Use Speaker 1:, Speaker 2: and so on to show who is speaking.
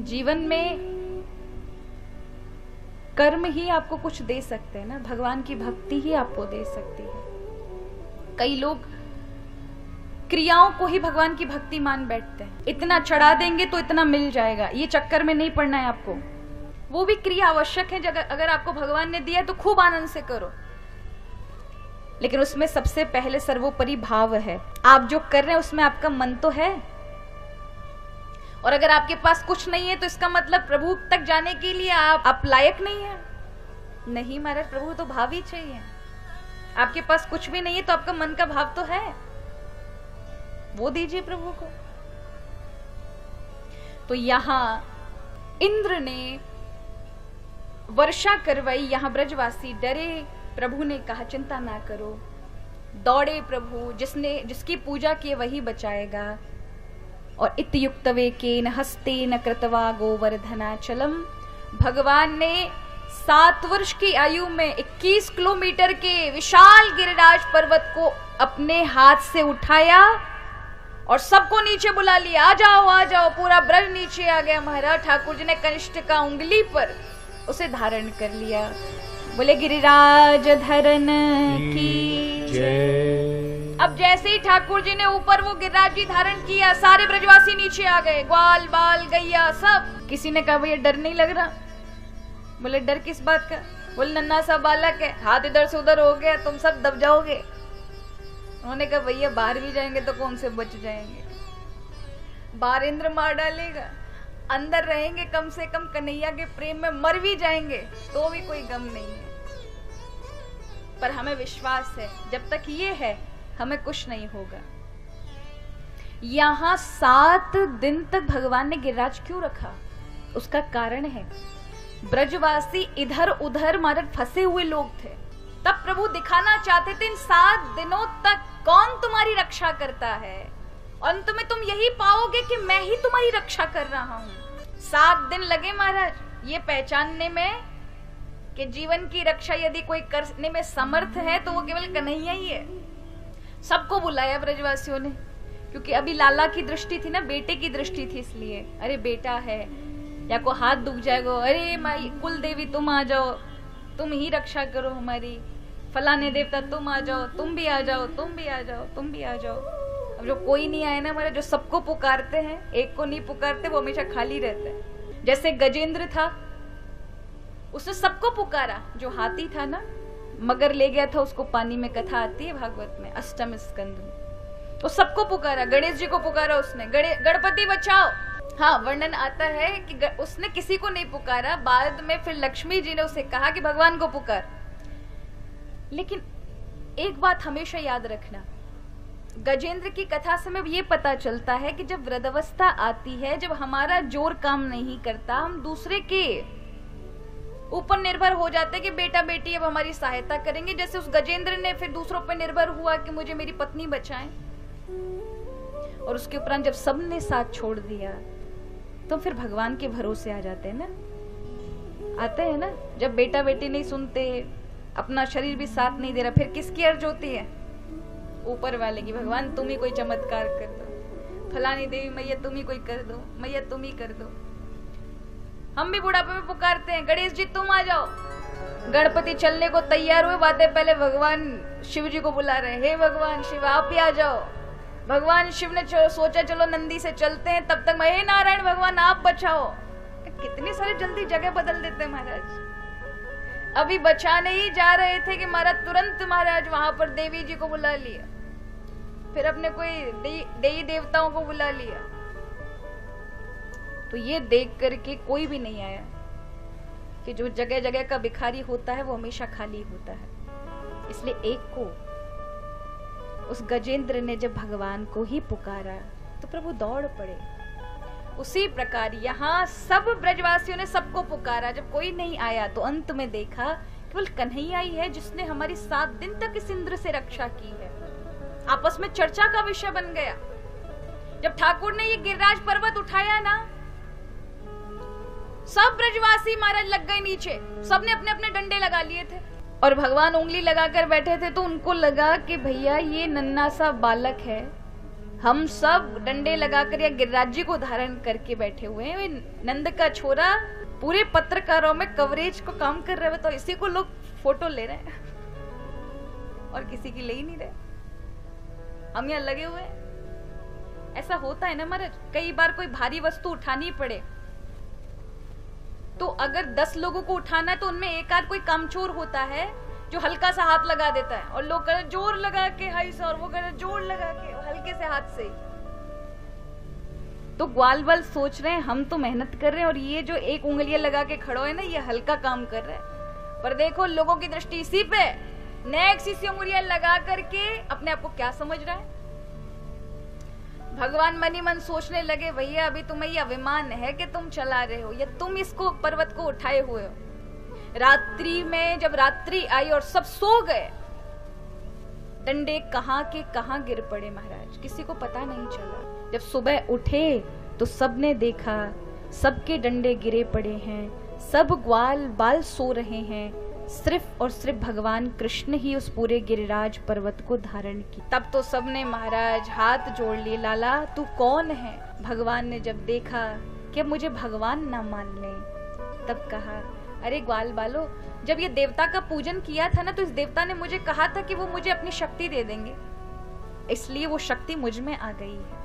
Speaker 1: जीवन में कर्म ही आपको कुछ दे सकते हैं ना, भगवान की भक्ति ही आपको दे सकती है। कई लोग क्रियाओं को ही भगवान की भक्ति मान बैठते हैं, इतना चढ़ा देंगे तो इतना मिल जाएगा, ये चक्कर में नहीं पड़ना है आपको। वो भी क्रिया आवश्यक है, अगर आपको भगवान ने दिया तो खूब आनंद से करो, लेकिन उसमें सबसे पहले सर्वोपरि भाव है। आप जो कर रहे हैं उसमें आपका मन तो है। और अगर आपके पास कुछ नहीं है तो इसका मतलब प्रभु तक जाने के लिए आप लायक नहीं है। नहीं महाराज, प्रभु तो भाव ही चाहिए। आपके पास कुछ भी नहीं है तो आपका मन का भाव तो है, वो दीजिए प्रभु को। तो यहां इंद्र ने वर्षा करवाई, यहां ब्रजवासी डरे। प्रभु ने कहा चिंता ना करो, दौड़े प्रभु, जिसकी पूजा की वही बचाएगा। और इत्युक्तवे केन हस्तेन कृत्वा गोवर्धनाचलम, भगवान ने 7 वर्ष की आयु में 21 किलोमीटर के विशाल गिरिराज पर्वत को अपने हाथ से उठाया और सबको नीचे बुला लिया, आ जाओ आ जाओ। पूरा ब्रज नीचे आ गया महाराज। ठाकुर जी ने कनिष्ठ का उंगली पर उसे धारण कर लिया। बोले गिरिराज धरन की जय। अब जैसे ही ठाकुर जी ने ऊपर वो गिरिराज जी धारण किया, सारे ब्रजवासी नीचे आ गए, ग्वाल बाल गैया सब। किसी ने कहा भैया डर नहीं लग रहा? बोले डर किस बात का? बोले नन्हा सा बालक है, हाथ इधर से उधर हो गया, तुम सब दब जाओगे। उन्होंने कहा भैया बाहर भी जाएंगे तो कौन से बच जाएंगे, बाहर इंद्र मार डालेगा, अंदर रहेंगे कम से कम कन्हैया के प्रेम में मर भी जाएंगे तो भी कोई गम नहीं है। पर हमें विश्वास है जब तक ये है हमें कुछ नहीं होगा। यहां 7 दिन तक भगवान ने गिरिराज क्यों रखा? उसका कारण है, ब्रजवासी इधर उधर मारे फंसे हुए लोग थे। तब प्रभु दिखाना चाहते थे इन 7 दिनों तक कौन तुम्हारी रक्षा करता है, और अंत में तुम यही पाओगे कि मैं ही तुम्हारी रक्षा कर रहा हूं। 7 दिन लगे महाराज ये पहचानने में कि जीवन की रक्षा यदि कोई करने में समर्थ है तो वो केवल कन्हैया ही है। सबको बुलाया ब्रजवासियों ने, क्योंकि अभी लाला की दृष्टि थी ना, बेटे की दृष्टि थी, इसलिए अरे बेटा है, या को हाथ दुख जाएगा, अरे माई कुल देवी तुम आ जाओ, तुम ही रक्षा करो हमारी, फलाने देवता तुम आ जाओ, तुम भी आ जाओ, तुम भी आ जाओ, तुम भी आ जाओ। अब जो कोई नहीं आया ना हमारे, जो सबको पुकारते हैं, एक को नहीं पुकारते, वो हमेशा खाली रहते हैं। जैसे गजेंद्र था, उसने सबको पुकारा, जो हाथी था ना, मगर ले गया था उसको पानी में, कथा आती है भागवत में 8वें स्कंद में। तो सबको पुकारा, गणेश जी को पुकारा उसने, गणपति बचाओ। हाँ, वर्णन आता है कि उसने किसी को नहीं पुकारा, बाद में फिर लक्ष्मी जी ने उसे कहा कि भगवान को पुकार। लेकिन एक बात हमेशा याद रखना, गजेंद्र की कथा से हमें ये पता चलता है कि जब वृद्धावस्था आती है, जब हमारा जोर काम नहीं करता, हम दूसरे के ऊपर निर्भर हो जाते हैं कि बेटा बेटी अब हमारी सहायता करेंगे। जैसे उस गजेंद्र ने फिर दूसरों पर निर्भर हुआ कि मुझे मेरी पत्नी बचाएं, और उसके उपरांत जब सबने साथ छोड़ दिया तो फिर भगवान के भरोसे आ जाते हैं ना, आते हैं ना। जब बेटा बेटी नहीं सुनते, अपना शरीर भी साथ नहीं दे रहा, फिर किसकी अर्ज होती है? ऊपर वाले की, भगवान तुम ही कोई चमत्कार कर दो, फलानी देवी मैया तुम ही कोई कर दो, मैया तुम ही कर दो। हम भी बुढ़ापे में पुकारते हैं, गणेश जी तुम आ जाओ। गणपति चलने को तैयार हुए, बातें पहले भगवान शिव जी को बुला रहे हैं, हे भगवान शिव आप भी आ जाओ। भगवान शिव ने सोचा चलो नंदी से चलते हैं, तब तक मैं हे नारायण भगवान आप बचाओ। कितने सारे जल्दी जगह बदल देते हैं महाराज। अभी बचाने ही जा रहे थे कि महाराज तुरंत महाराज वहां पर देवी जी को बुला लिया, फिर अपने कोई देवी देवताओं को बुला लिया। तो ये देख करके कोई भी नहीं आया कि जो जगह जगह का भिखारी होता है वो हमेशा खाली होता है। इसलिए एक को, उस गजेंद्र ने जब भगवान को ही पुकारा तो प्रभु दौड़ पड़े। उसी प्रकार यहाँ सब ब्रजवासियों ने सबको पुकारा, जब कोई नहीं आया तो अंत में देखा केवल कन्हैया ही है जिसने हमारी 7 दिन तक इस इंद्र से रक्षा की है। आपस में चर्चा का विषय बन गया। जब ठाकुर ने ये गिरिराज पर्वत उठाया ना, सब ब्रजवासी महाराज लग गए नीचे, सबने अपने अपने डंडे लगा लिए थे, और भगवान उंगली लगाकर बैठे थे। तो उनको लगा कि भैया ये नन्हा सा बालक है, हम सब डंडे लगाकर या गिरिराज जी को धारण करके बैठे हुए हैं। नंद का छोरा पूरे पत्रकारों में कवरेज को काम कर रहे हैं, तो इसी को लोग फोटो ले रहे हैं और किसी की ले ही नहीं रहे। हम यहाँ लगे हुए हैं। ऐसा होता है ना महाराज, कई बार कोई भारी वस्तु उठानी पड़े तो अगर 10 लोगों को उठाना है तो उनमें एक आध कोई कामचोर होता है जो हल्का सा हाथ लगा देता है और लोग कह जोर लगा के हाई से, और वो कह जोर लगा के हल्के से हाथ से। तो ग्वाल बाल सोच रहे हैं हम तो मेहनत कर रहे हैं और ये जो एक उंगलियां लगा के खड़ो है ना, ये हल्का काम कर रहा है। पर देखो लोगों की दृष्टि इसी पे, नेक्स्ट इसी उंगलियां लगा करके अपने आप को क्या समझ रहा है। भगवान मन ही मन सोचने लगे, भैया अभी तुम्हें ये अभिमान है कि तुम चला रहे हो, या तुम इसको पर्वत को उठाए हुए हो। रात्रि में जब रात्रि आई और सब सो गए, डंडे कहां के कहां गिर पड़े महाराज, किसी को पता नहीं चला। जब सुबह उठे तो सबने देखा सबके डंडे गिरे पड़े हैं, सब ग्वाल बाल सो रहे हैं, सिर्फ और सिर्फ भगवान कृष्ण ही उस पूरे गिरिराज पर्वत को धारण की। तब तो सबने महाराज हाथ जोड़ लिए, लाला तू कौन है। भगवान ने जब देखा कि मुझे भगवान ना मान ले, तब कहा अरे ग्वाल बालो, जब ये देवता का पूजन किया था ना तो इस देवता ने मुझे कहा था कि वो मुझे अपनी शक्ति दे देंगे, इसलिए वो शक्ति मुझ में आ गई है।